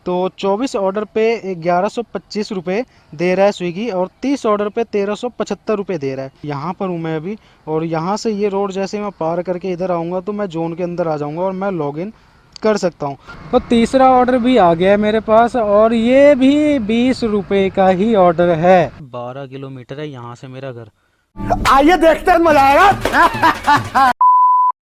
तो 24 ऑर्डर पे 1125 रुपये दे रहा है स्विगी और 30 ऑर्डर पे 1375 रुपये दे रहा है। यहाँ पर हूँ मैं अभी, और यहाँ से ये रोड जैसे मैं पार करके इधर आऊँगा तो मैं जोन के अंदर आ जाऊँगा और मैं लॉगिन कर सकता हूँ। तो तीसरा ऑर्डर भी आ गया है मेरे पास, और ये भी 20 रुपये का ही ऑर्डर है। 12 किलोमीटर है यहाँ से मेरा घर। आइए देखते हैं, मजा आएगा।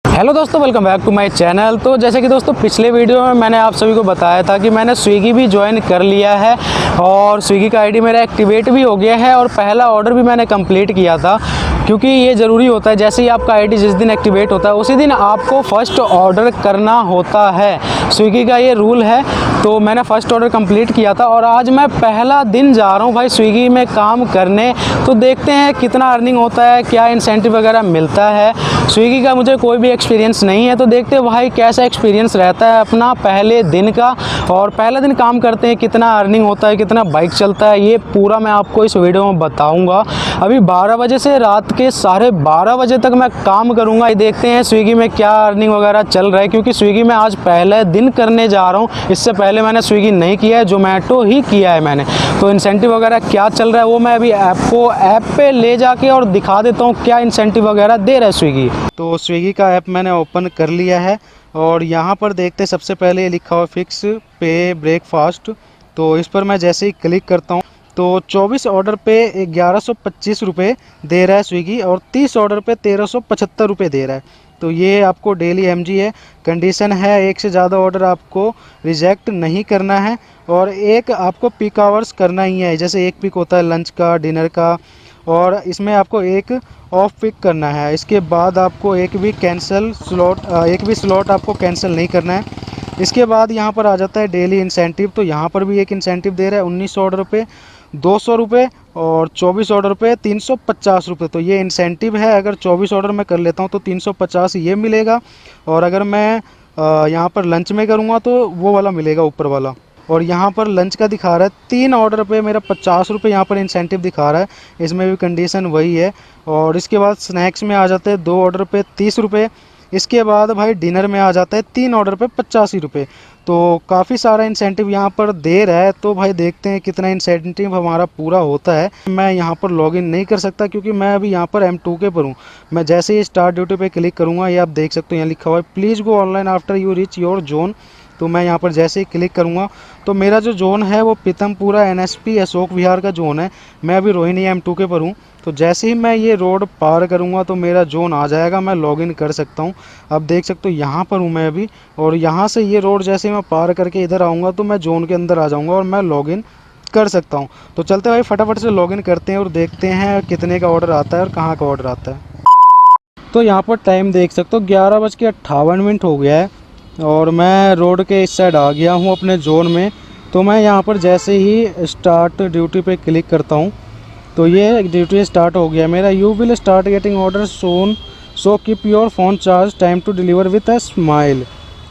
हेलो दोस्तों, welcome back to my channel. तो जैसे कि दोस्तों पिछले वीडियो में मैंने आप सभी को बताया था कि मैंने स्विगी भी ज्वाइन कर लिया है और स्विगी का आईडी मेरा एक्टिवेट भी हो गया है और पहला ऑर्डर भी मैंने कंप्लीट किया था, क्योंकि ये ज़रूरी होता है। जैसे ही आपका आईडी जिस दिन एक्टिवेट होता है उसी दिन आपको फ़र्स्ट ऑर्डर करना होता है, स्विगी का ये रूल है। तो मैंने फ़र्स्ट ऑर्डर कंप्लीट किया था और आज मैं पहला दिन जा रहा हूँ भाई स्विगी में काम करने। तो देखते हैं कितना अर्निंग होता है, क्या इंसेंटिव वगैरह मिलता है। स्विगी का मुझे कोई भी एक्सपीरियंस नहीं है, तो देखते हैं भाई कैसा एक्सपीरियंस रहता है अपना पहले दिन का। और पहला दिन काम करते हैं, कितना अर्निंग होता है, कितना बाइक चलता है, ये पूरा मैं आपको इस वीडियो में बताऊंगा। अभी 12 बजे से रात के 12:30 बजे तक मैं काम करूंगा। ये देखते हैं स्विगी में क्या अर्निंग वगैरह चल रहा है, क्योंकि स्विगी में आज पहले दिन करने जा रहा हूँ। इससे पहले मैंने स्विगी नहीं किया है, जोमेटो ही किया है मैंने। तो इंसेंटिव वगैरह क्या चल रहा है वो मैं अभी आपको ऐप पे ले जाके और दिखा देता हूँ क्या इंसेंटिव वगैरह दे रहा है स्विगी। तो स्विगी का ऐप मैंने ओपन कर लिया है और यहाँ पर देखते सबसे पहले लिखा हुआ फिक्स पे ब्रेकफास्ट। तो इस पर मैं जैसे ही क्लिक करता हूँ तो 24 ऑर्डर पे 1125 रुपये दे रहा है स्विगी और 30 ऑर्डर पे 1375 रुपये दे रहा है। तो ये आपको डेली एमजी है। कंडीशन है एक से ज़्यादा ऑर्डर आपको रिजेक्ट नहीं करना है और एक आपको पिक आवर्स करना ही है। जैसे एक पिक होता है लंच का, डिनर का, और इसमें आपको एक ऑफ पिक करना है। इसके बाद आपको एक भी स्लॉट आपको कैंसिल नहीं करना है। इसके बाद यहाँ पर आ जाता है डेली इंसेंटिव। तो यहाँ पर भी एक इंसेंटिव दे रहा है 19 ऑर्डर पे 200 रुपये और 24 ऑर्डर पे 350 रुपये। तो ये इंसेंटिव है। अगर 24 ऑर्डर मैं कर लेता हूँ तो 350 ये मिलेगा, और अगर मैं यहाँ पर लंच में करूँगा तो वो वाला मिलेगा ऊपर वाला। और यहाँ पर लंच का दिखा रहा है 3 ऑर्डर पे मेरा 50 रुपये यहाँ पर इंसेंटिव दिखा रहा है। इसमें भी कंडीशन वही है। और इसके बाद स्नैक्स में आ जाते हैं 2 ऑर्डर पे 30 रुपये। इसके बाद भाई डिनर में आ जाता है 3 ऑर्डर पे 85 रुपये। तो काफ़ी सारा इंसेंटिव यहाँ पर दे रहा है। तो भाई देखते हैं कितना इंसेंटिव हमारा पूरा होता है। मैं यहाँ पर लॉगिन नहीं कर सकता क्योंकि मैं अभी यहाँ पर M2K पर हूँ। मैं जैसे ही स्टार्ट ड्यूटी पे क्लिक करूँगा, ये आप देख सकते हो यहाँ लिखा हुआ है please go online after you reach your zone. तो मैं यहाँ पर जैसे ही क्लिक करूँगा तो मेरा जो जोन है वो पीतमपुरा NSP अशोक विहार का जोन है। मैं अभी रोहिणी M2K पर हूँ। तो जैसे ही मैं ये रोड पार करूँगा तो मेरा जोन आ जाएगा, मैं लॉगिन कर सकता हूँ। अब देख सकते हो यहाँ पर हूँ मैं अभी, और यहाँ से ये रोड जैसे ही मैं पार करके इधर आऊँगा तो मैं जोन के अंदर आ जाऊँगा और मैं लॉगिन कर सकता हूँ। तो चलते भाई फटाफट से लॉगिन करते हैं और देखते हैं कितने का ऑर्डर आता है और कहाँ का ऑर्डर आता है। तो यहाँ पर टाइम देख सकते हो 11:58 हो गया है और मैं रोड के इस साइड आ गया हूँ अपने जोन में। तो मैं यहाँ पर जैसे ही स्टार्ट ड्यूटी पे क्लिक करता हूँ तो ये ड्यूटी स्टार्ट हो गया मेरा। You will start getting order soon, so keep your phone charge, time to deliver with a smile.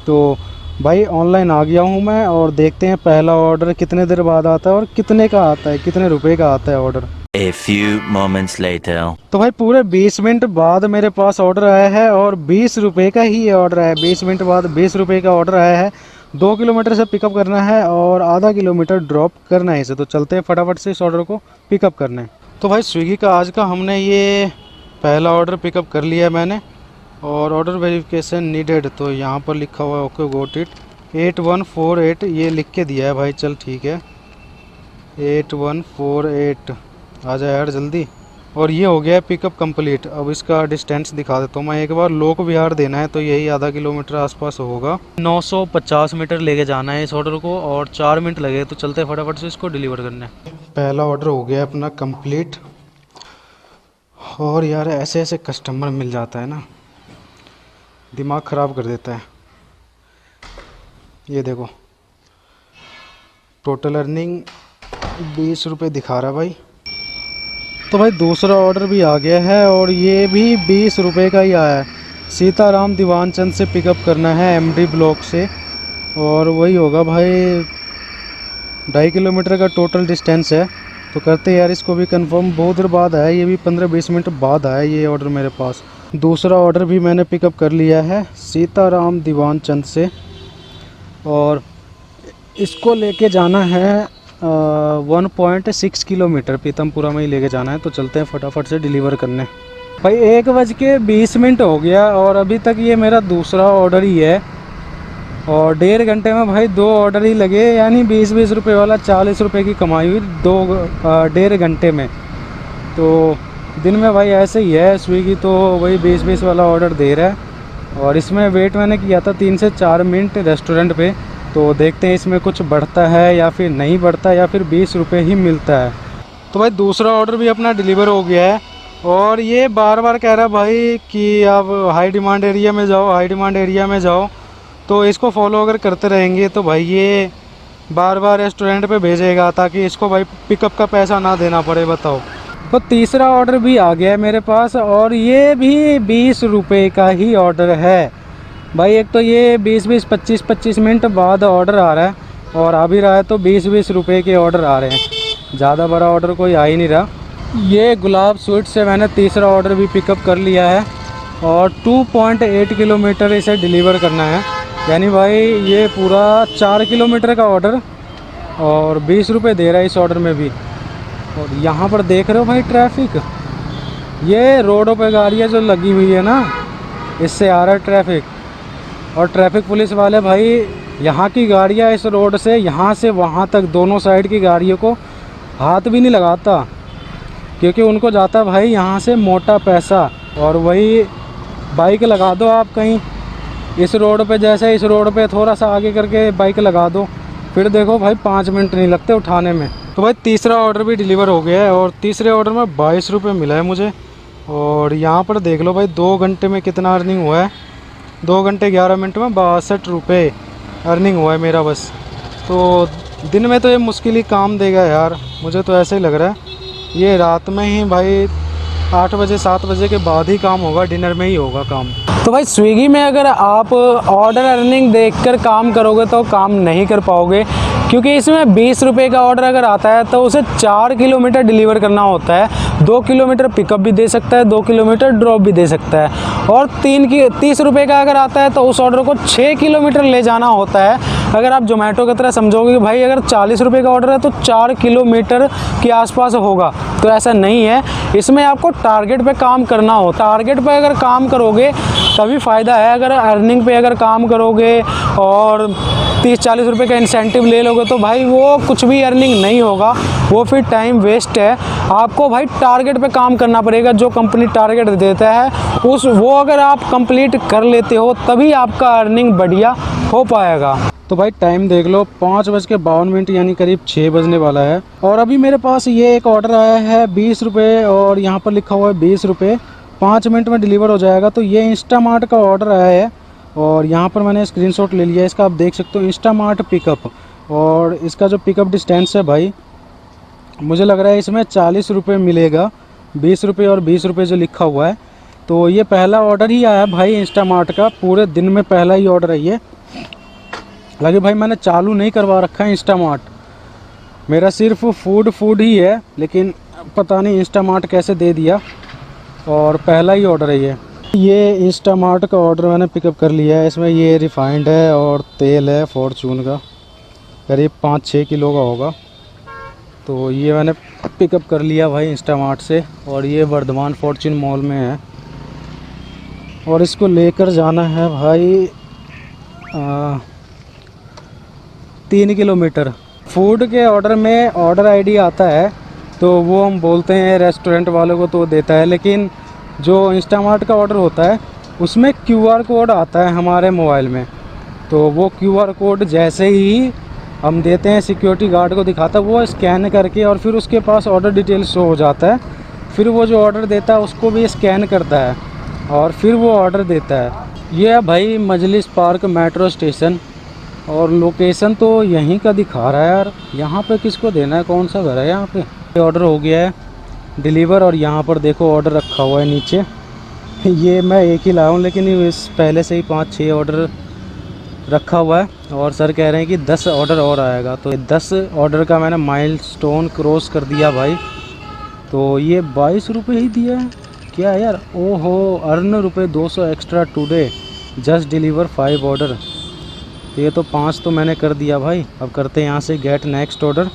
तो भाई ऑनलाइन आ गया हूँ मैं और देखते हैं पहला ऑर्डर कितने देर बाद आता है और कितने का आता है, कितने रुपए का आता है order. A few moments later. तो भाई पूरे 20 मिनट बाद मेरे पास ऑर्डर आया है और 20 रुपये का ही ऑर्डर आया है। 20 मिनट बाद 20 रुपये का ऑर्डर आया है। 2 किलोमीटर से पिकअप करना है और आधा किलोमीटर ड्रॉप करना है इसे। तो चलते हैं फटाफट से इस ऑर्डर को पिकअप करने। तो भाई स्विगी का आज का हमने ये पहला ऑर्डर पिकअप कर लिया है मैंने, और ऑर्डर वेरिफिकेशन नीडेड। तो यहाँ पर लिखा हुआ है ओके गोट इट 8148 ये लिख के दिया है भाई। चल ठीक है 8148 आ जाए यार जल्दी। और ये हो गया पिकअप कंप्लीट। अब इसका डिस्टेंस दिखा देता हूँ मैं एक बार। लोक विहार देना है तो यही आधा किलोमीटर आसपास होगा। 950 मीटर लेके जाना है इस ऑर्डर को और 4 मिनट लगे। तो चलते फटाफट से इसको डिलीवर करने। पहला ऑर्डर हो गया अपना कंप्लीट। और यार ऐसे ऐसे कस्टमर मिल जाता है ना, दिमाग ख़राब कर देता है। ये देखो टोटल अर्निंग 20 रुपये दिखा रहा है भाई। तो भाई दूसरा ऑर्डर भी आ गया है और ये भी 20 रुपये का ही आया है। सीताराम दीवानचंद से पिकअप करना है MD ब्लॉक से, और वही होगा भाई 2.5 किलोमीटर का टोटल डिस्टेंस है। तो करते यार इसको भी कंफर्म। बहुत देर बाद आया, ये भी 15-20 मिनट बाद आया ये ऑर्डर मेरे पास। दूसरा ऑर्डर भी मैंने पिकअप कर लिया है सीताराम दीवानचंद से, और इसको लेके जाना है 1.6 किलोमीटर, पीतमपुरा में ही लेके जाना है। तो चलते हैं फटाफट से डिलीवर करने। भाई 1:20 हो गया और अभी तक ये मेरा दूसरा ऑर्डर ही है और 1.5 घंटे में भाई 2 ऑर्डर ही लगे, यानी 20-20 रुपये वाला 40 रुपये की कमाई हुई 1.5 घंटे में। तो दिन में भाई ऐसे ही है, स्विगी तो वही 20-20 वाला ऑर्डर दे रहा है और इसमें वेट मैंने किया था 3 से 4 मिनट रेस्टोरेंट पे। तो देखते हैं इसमें कुछ बढ़ता है या फिर नहीं बढ़ता या फिर 20 रुपये ही मिलता है। तो भाई दूसरा ऑर्डर भी अपना डिलीवर हो गया है और ये बार बार कह रहा है भाई कि आप हाई डिमांड एरिया में जाओ, हाई डिमांड एरिया में जाओ। तो इसको फॉलो अगर करते रहेंगे तो भाई ये बार बार रेस्टोरेंट पे भेजेगा ताकि इसको भाई पिकअप का पैसा ना देना पड़े। बताओ। तो तीसरा ऑर्डर भी आ गया है मेरे पास और ये भी 20 रुपये का ही ऑर्डर है भाई। एक तो ये 20-20, 25-25 मिनट बाद ऑर्डर आ रहा है और आ भी रहा है तो 20-20 रुपये के ऑर्डर आ रहे हैं, ज़्यादा बड़ा ऑर्डर कोई आ ही नहीं रहा। ये गुलाब स्वीट से मैंने तीसरा ऑर्डर भी पिकअप कर लिया है और 2.8 किलोमीटर इसे डिलीवर करना है, यानी भाई ये पूरा 4 किलोमीटर का ऑर्डर और 20 रुपये दे रहा है इस ऑर्डर में भी। और यहाँ पर देख रहे हो भाई ट्रैफिक, ये रोडों पे गाड़ियाँ जो लगी हुई है ना, इससे आ रहा है ट्रैफिक। और ट्रैफिक पुलिस वाले भाई यहाँ की गाड़ियाँ इस रोड से यहाँ से वहाँ तक दोनों साइड की गाड़ियों को हाथ भी नहीं लगाता, क्योंकि उनको जाता भाई यहाँ से मोटा पैसा। और वही बाइक लगा दो आप कहीं इस रोड पे, जैसे इस रोड पे थोड़ा सा आगे करके बाइक लगा दो, फिर देखो भाई 5 मिनट नहीं लगते उठाने में। तो भाई तीसरा ऑर्डर भी डिलीवर हो गया है और तीसरे ऑर्डर में 22 रुपये मिला है मुझे। और यहाँ पर देख लो भाई 2 घंटे में कितना अर्निंग हुआ है, 2 घंटे 11 मिनट में 62 रुपये अर्निंग हुआ है मेरा बस। तो दिन में तो ये मुश्किल ही काम देगा यार, मुझे तो ऐसे ही लग रहा है। ये रात में ही भाई 8 बजे 7 बजे के बाद ही काम होगा, डिनर में ही होगा काम। तो भाई स्विगी में अगर आप ऑर्डर अर्निंग देखकर काम करोगे तो काम नहीं कर पाओगे, क्योंकि इसमें 20 रुपये का ऑर्डर अगर आता है तो उसे 4 किलोमीटर डिलीवर करना होता है। 2 किलोमीटर पिकअप भी दे सकता है, 2 किलोमीटर ड्रॉप भी दे सकता है। और 30 रुपये का अगर आता है तो उस ऑर्डर को 6 किलोमीटर ले जाना होता है। अगर आप जोमेटो की तरह समझोगे कि भाई अगर 40 रुपये का ऑर्डर है तो 4 किलोमीटर के आसपास होगा, तो ऐसा नहीं है। इसमें आपको टारगेट पे काम करना हो, टारगेट पे अगर काम करोगे तभी फ़ायदा है। अगर अर्निंग पे अगर काम करोगे और 30-40 रुपये का इंसेंटिव ले लोगे तो भाई वो कुछ भी अर्निंग नहीं होगा, वो फिर टाइम वेस्ट है। आपको भाई टारगेट पे काम करना पड़ेगा, जो कंपनी टारगेट देता है वो अगर आप कंप्लीट कर लेते हो तभी आपका अर्निंग बढ़िया हो पाएगा। तो भाई टाइम देख लो 5:52 यानी करीब 6 बजने वाला है और अभी मेरे पास ये एक ऑर्डर आया है 20 रुपये और यहाँ पर लिखा हुआ है 20 रुपये, 5 मिनट में डिलीवर हो जाएगा। तो ये इंस्टामार्ट का ऑर्डर आया है और यहाँ पर मैंने स्क्रीनशॉट ले लिया है इसका, आप देख सकते हो इंस्टामार्ट पिकअप। और इसका जो पिकअप डिस्टेंस है भाई मुझे लग रहा है इसमें 40 रुपये मिलेगा, 20 रुपये और 20 रुपये जो लिखा हुआ है। तो ये पहला ऑर्डर ही आया भाई इंस्टामार्ट का, पूरे दिन में पहला ही ऑर्डर है ये। हालांकि भाई मैंने चालू नहीं करवा रखा है इंस्टामार्ट, मेरा सिर्फ फूड ही है, लेकिन पता नहीं इंस्टामार्ट कैसे दे दिया और पहला ही ऑर्डर है ये इंस्टामार्ट का ऑर्डर मैंने पिकअप कर लिया है। इसमें ये रिफाइंड है और तेल है फॉर्चून का, करीब 5-6 किलो का होगा। तो ये मैंने पिकअप कर लिया भाई इंस्टामार्ट से और ये वर्धमान फॉर्चून मॉल में है और इसको लेकर जाना है भाई 3 किलोमीटर। फूड के ऑर्डर में ऑर्डर आईडी आता है तो वो हम बोलते हैं रेस्टोरेंट वालों को तो देता है, लेकिन जो इंस्टामार्ट का ऑर्डर होता है उसमें QR कोड आता है हमारे मोबाइल में। तो वो QR कोड जैसे ही हम देते हैं सिक्योरिटी गार्ड को दिखाता है, वो स्कैन करके और फिर उसके पास ऑर्डर डिटेल शो हो जाता है। फिर वो जो ऑर्डर देता है उसको भी स्कैन करता है और फिर वो ऑर्डर देता है। ये है भाई मजलिस पार्क मेट्रो स्टेशन और लोकेशन तो यहीं का दिखा रहा है यार। यहाँ पे किसको देना है, कौन सा घर है यहाँ पे। ऑर्डर हो गया है डिलीवर और यहाँ पर देखो ऑर्डर रखा हुआ है नीचे। ये मैं एक ही लाया हूँ, लेकिन इस पहले से ही 5-6 ऑर्डर रखा हुआ है और सर कह रहे हैं कि 10 ऑर्डर और आएगा। तो 10 ऑर्डर का मैंने माइलस्टोन क्रॉस कर दिया भाई। तो ये 22 रुपये ही दिया है क्या यार। ओहो, अर्न रुपये 200 extra today, just deliver 5 order. ये तो 5 तो मैंने कर दिया भाई। अब करते हैं यहाँ से गेट नेक्स्ट ऑर्डर।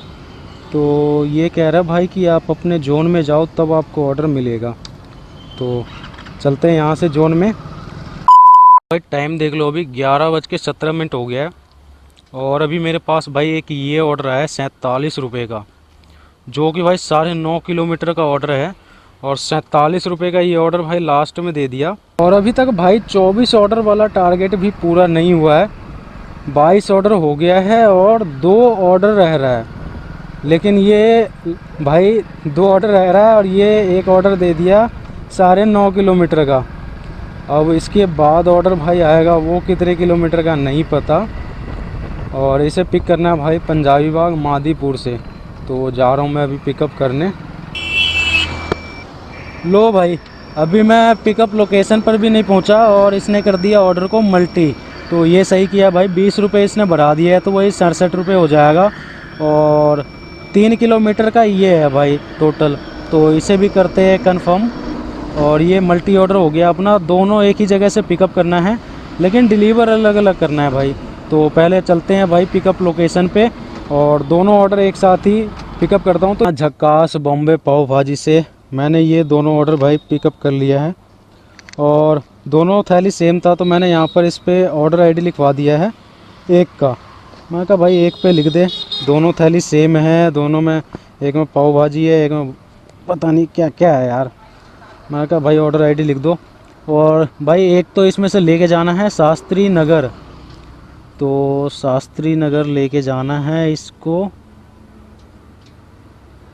तो ये कह रहा है भाई कि आप अपने जोन में जाओ तब आपको ऑर्डर मिलेगा। तो चलते हैं यहाँ से जोन में। भाई टाइम देख लो, अभी 11:17 हो गया है और अभी मेरे पास भाई एक ये ऑर्डर आया है 47 रुपये का, जो कि भाई 9.5 किलोमीटर का ऑर्डर है। और 47 रुपये का ये ऑर्डर भाई लास्ट में दे दिया। और अभी तक भाई 24 ऑर्डर वाला टारगेट भी पूरा नहीं हुआ है। 22 ऑर्डर हो गया है और 2 ऑर्डर रह रहा है। लेकिन ये भाई 2 ऑर्डर रह रहा है और ये एक ऑर्डर दे दिया 9.5 किलोमीटर का। अब इसके बाद ऑर्डर भाई आएगा वो कितने किलोमीटर का नहीं पता। और इसे पिक करना है भाई पंजाबी बाग मादीपुर से। तो जा रहा हूँ मैं अभी पिकअप करने। लो भाई अभी मैं पिकअप लोकेशन पर भी नहीं पहुँचा और इसने कर दिया ऑर्डर को मल्टी। तो ये सही किया भाई, 20 रुपये इसने बढ़ा दिया है तो वही 67 रुपये हो जाएगा। और 3 किलोमीटर का ये है भाई टोटल। तो इसे भी करते हैं कंफर्म। और ये मल्टी ऑर्डर हो गया अपना। दोनों एक ही जगह से पिकअप करना है लेकिन डिलीवर अलग अलग करना है भाई। तो पहले चलते हैं भाई पिकअप लोकेशन पे और दोनों ऑर्डर एक साथ ही पिकअप करता हूँ। तो झक्कास बॉम्बे पाव भाजी से मैंने ये दोनों ऑर्डर भाई पिकअप कर लिया है और दोनों थैली सेम था। तो मैंने यहाँ पर इस पर ऑर्डर आईडी लिखवा दिया है एक का। मैं कहा भाई एक पे लिख दे, दोनों थैली सेम है। दोनों में एक में पाव भाजी है, एक में पता नहीं क्या क्या है यार। मैं कहा भाई ऑर्डर आईडी लिख दो। और भाई एक तो इसमें से लेके जाना है शास्त्री नगर। तो शास्त्री नगर लेके जाना है इसको।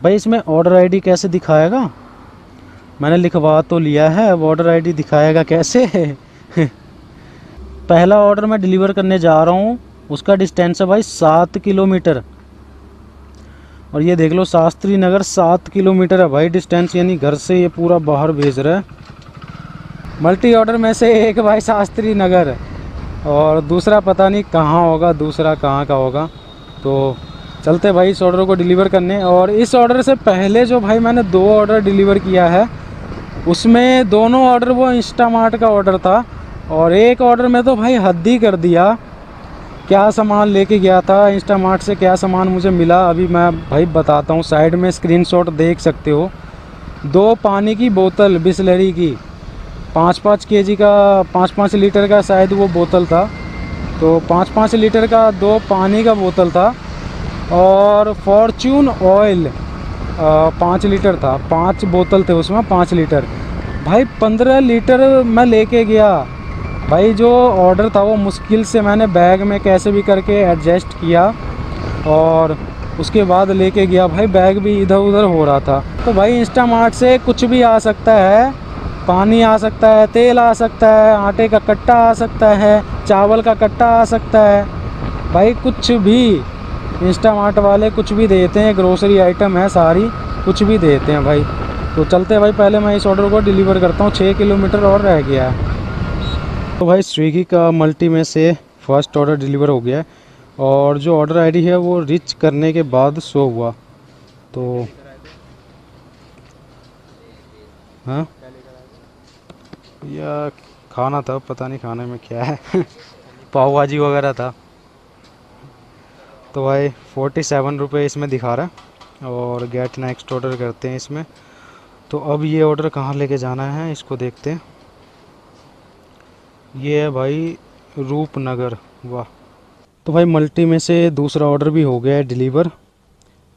भाई इसमें ऑर्डर आईडी कैसे दिखाएगा? मैंने लिखवा तो लिया है, अब ऑर्डर आईडी दिखाएगा कैसे? पहला ऑर्डर मैं डिलीवर करने जा रहा हूँ, उसका डिस्टेंस है भाई 7 किलोमीटर। और ये देख लो शास्त्री नगर 7 किलोमीटर है भाई डिस्टेंस, यानी घर से ये पूरा बाहर भेज रहा है। मल्टी ऑर्डर में से एक भाई शास्त्री नगर और दूसरा पता नहीं कहाँ होगा, दूसरा कहाँ का होगा। तो चलते भाई इस ऑर्डर को डिलीवर करने। और इस ऑर्डर से पहले जो भाई मैंने 2 ऑर्डर डिलीवर किया है उसमें दोनों ऑर्डर वो इंस्टामार्ट का ऑर्डर था। और एक ऑर्डर में तो भाई हद ही कर दिया। क्या सामान लेके गया था इंस्टामार्ट से, क्या सामान मुझे मिला अभी मैं भाई बताता हूँ। साइड में स्क्रीनशॉट देख सकते हो। 2 पानी की बोतल बिसलेरी की 5-5 केजी का 5-5 लीटर का शायद वो बोतल था। तो 5-5 लीटर का 2 पानी का बोतल था। और फॉर्च्यून ऑयल 5 लीटर था। 5 बोतल थे उसमें 5 लीटर। भाई 15 लीटर मैं लेके गया। भाई जो ऑर्डर था वो मुश्किल से मैंने बैग में कैसे भी करके एडजस्ट किया और उसके बाद लेके गया। भाई बैग भी इधर उधर हो रहा था। तो भाई इंस्टामार्ट से कुछ भी आ सकता है, पानी आ सकता है, तेल आ सकता है, आटे का कट्टा आ सकता है, चावल का कट्टा आ सकता है। भाई कुछ भी इंस्टामार्ट वाले कुछ भी देते हैं, ग्रोसरी आइटम है सारी, कुछ भी देते हैं भाई। तो चलते हैं भाई, पहले मैं इस ऑर्डर को डिलीवर करता हूँ। 6 किलोमीटर और रह गया है। तो भाई स्विगी का मल्टी में से फर्स्ट ऑर्डर डिलीवर हो गया है और जो ऑर्डर आईडी है वो रिच करने के बाद शो हुआ। तो हाँ या खाना था, पता नहीं खाने में क्या है। पाव भाजी वगैरह था। तो भाई 47 रुपये इसमें दिखा रहा है और गेट नेक्स्ट ऑर्डर करते हैं इसमें। तो अब ये ऑर्डर कहाँ लेके जाना है इसको देखते हैं। ये है भाई रूपनगर। वाह। तो भाई मल्टी में से दूसरा ऑर्डर भी हो गया है डिलीवर,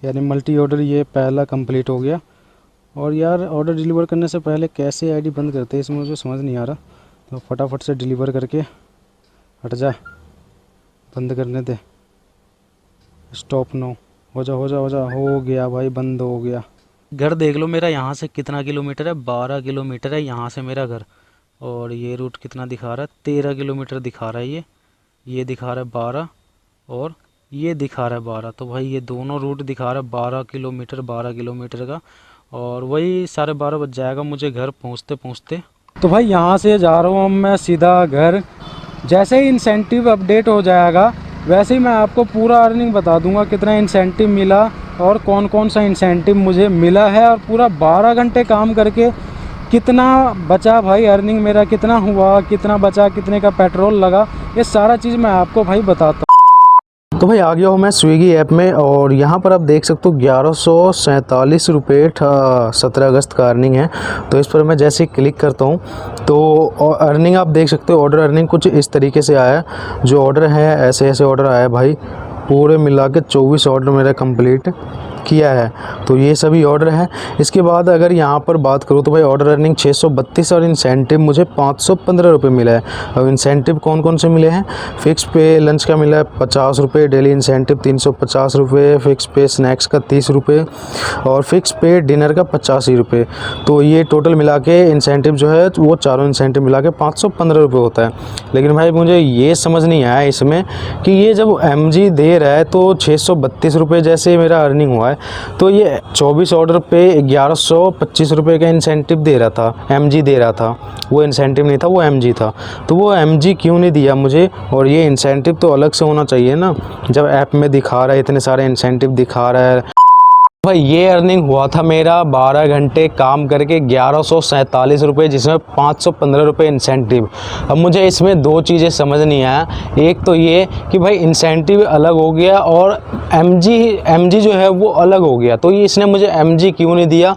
यानी मल्टी ऑर्डर ये पहला कंप्लीट हो गया। और यार ऑर्डर डिलीवर करने से पहले कैसे आईडी बंद करते हैं इसमें मुझे समझ नहीं आ रहा। तो फटाफट से डिलीवर करके हट जाए, बंद करने दे। स्टॉप नो, हो जा हो जा हो जा, हो गया भाई, बंद हो गया। घर देख लो मेरा यहाँ से कितना किलोमीटर है, 12 किलोमीटर है यहाँ से मेरा घर। और ये रूट कितना दिखा रहा है, 13 किलोमीटर दिखा रहा है। ये दिखा रहा है 12 और ये दिखा रहा है 12। तो भाई ये दोनों रूट दिखा रहा है 12 किलोमीटर का। और वही 12:30 बज जाएगा मुझे घर पहुँचते पहुँचते। तो भाई यहाँ से जा रहा हूँ मैं सीधा घर। जैसे ही इंसेंटिव अपडेट हो जाएगा वैसे ही मैं आपको पूरा अर्निंग बता दूंगा, कितना इंसेंटिव मिला और कौन कौन सा इंसेंटिव मुझे मिला है। और पूरा 12 घंटे काम करके कितना बचा भाई अर्निंग मेरा, कितना हुआ, कितना बचा, कितने का पेट्रोल लगा, ये सारा चीज़ मैं आपको भाई बताता हूँ। तो भाई आ गया हूँ मैं स्विगी ऐप में और यहाँ पर आप देख सकते हो 1147 रुपये 17 अगस्त का अर्निंग है। तो इस पर मैं जैसे ही क्लिक करता हूँ तो अर्निंग आप देख सकते हो, ऑर्डर अर्निंग कुछ इस तरीके से आया है। जो ऑर्डर है ऐसे ऐसे ऑर्डर आया भाई, पूरे मिला के 24 ऑर्डर मेरा कंप्लीट किया है। तो ये सभी ऑर्डर है। इसके बाद अगर यहाँ पर बात करूँ तो भाई ऑर्डर अर्निंग 632 और इंसेंटिव मुझे 515 रुपये मिला है। अब इंसेंटिव कौन कौन से मिले हैं? फिक्स पे लंच का मिला है 50 रुपये, डेली इंसेंटिव 350 रुपये, फिक्स पे स्नैक्स का 30 रुपये और फिक्स पे डिनर का 85 रुपये। तो ये टोटल मिला के इंसेंटिव जो है वो चारों इंसेंटिव मिला के 515 रुपये होता है। लेकिन भाई मुझे ये समझ नहीं आया इसमें कि ये जब MG दे रहा है तो 632 रुपये जैसे मेरा अर्निंग हुआ है, तो ये 24 ऑर्डर पे 1125 रुपये का इंसेंटिव दे रहा था, MG दे रहा था। वो इंसेंटिव नहीं था, वो MG था। तो वो MG क्यों नहीं दिया मुझे? और ये इंसेंटिव तो अलग से होना चाहिए ना, जब ऐप में दिखा रहा है, इतने सारे इंसेंटिव दिखा रहा है। भाई ये अर्निंग हुआ था मेरा 12 घंटे काम करके 1147 रुपये, जिसमें 515 रुपये इंसेंटिव। अब मुझे इसमें दो चीज़ें समझ नहीं आया। एक तो ये कि भाई इंसेंटिव अलग हो गया और MG जो है वो अलग हो गया। तो ये इसने मुझे MG क्यों नहीं दिया?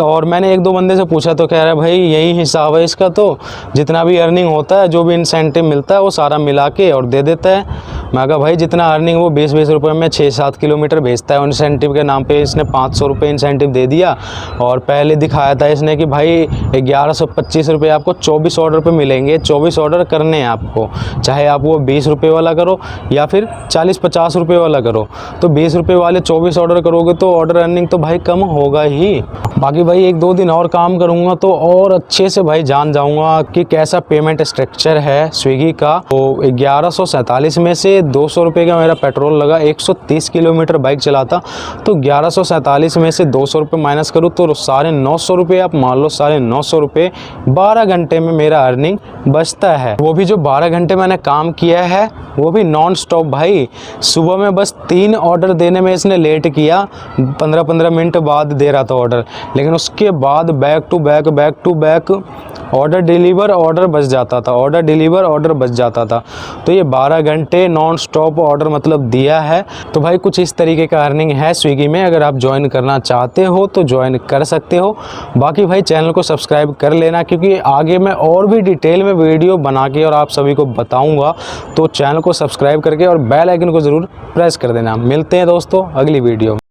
और मैंने एक दो बंदे से पूछा तो कह रहा है भाई यही हिसाब है इसका, तो जितना भी अर्निंग होता है, जो भी इंसेंटिव मिलता है वो सारा मिला के और दे देता है। मैं कहा भाई जितना अर्निंग वो 20-20 रुपये में 6-7 किलोमीटर भेजता है इंसेंटिव के नाम पे, इसने 500 रुपये इंसेंटिव दे दिया। और पहले दिखाया था इसने कि भाई 1125 रुपये आपको 24 ऑर्डर पे मिलेंगे। 24 ऑर्डर करने हैं आपको, चाहे आप वो 20 रुपये वाला करो या फिर 40-50 रुपये वाला करो। तो 20 रुपये वाले 24 ऑर्डर करोगे तो ऑर्डर अर्निंग तो भाई कम होगा ही। बाकी भाई 1-2 दिन और काम करूँगा तो और अच्छे से भाई जान जाऊँगा कि कैसा पेमेंट स्ट्रक्चर है स्विगी का। तो 1147 में से 200 रुपये का मेरा पेट्रोल लगा, 130 किलोमीटर बाइक चलाता। तो 1147 में से 200 रुपये माइनस करूँ तो 950 रुपये, आप मान लो 950 रुपये 12 घंटे में मेरा अर्निंग बचता है। वो भी जो 12 घंटे मैंने काम किया है वो भी नॉन स्टॉप भाई। सुबह में बस 3 ऑर्डर देने में इसने लेट किया, 15-15 मिनट बाद दे रहा था ऑर्डर, लेकिन उसके बाद back to back order deliver order बच जाता था, ऑर्डर डिलीवर ऑर्डर बच जाता था। तो ये 12 घंटे नॉन स्टॉप ऑर्डर मतलब दिया है। तो भाई कुछ इस तरीके का अर्निंग है स्विगी में। अगर आप ज्वाइन करना चाहते हो तो ज्वाइन कर सकते हो। बाकी भाई चैनल को सब्सक्राइब कर लेना, क्योंकि आगे मैं और भी डिटेल में वीडियो बना के और आप सभी को बताऊँगा। तो चैनल को सब्सक्राइब करके और बेल आइकन को ज़रूर प्रेस कर देना। मिलते हैं दोस्तों अगली वीडियो में।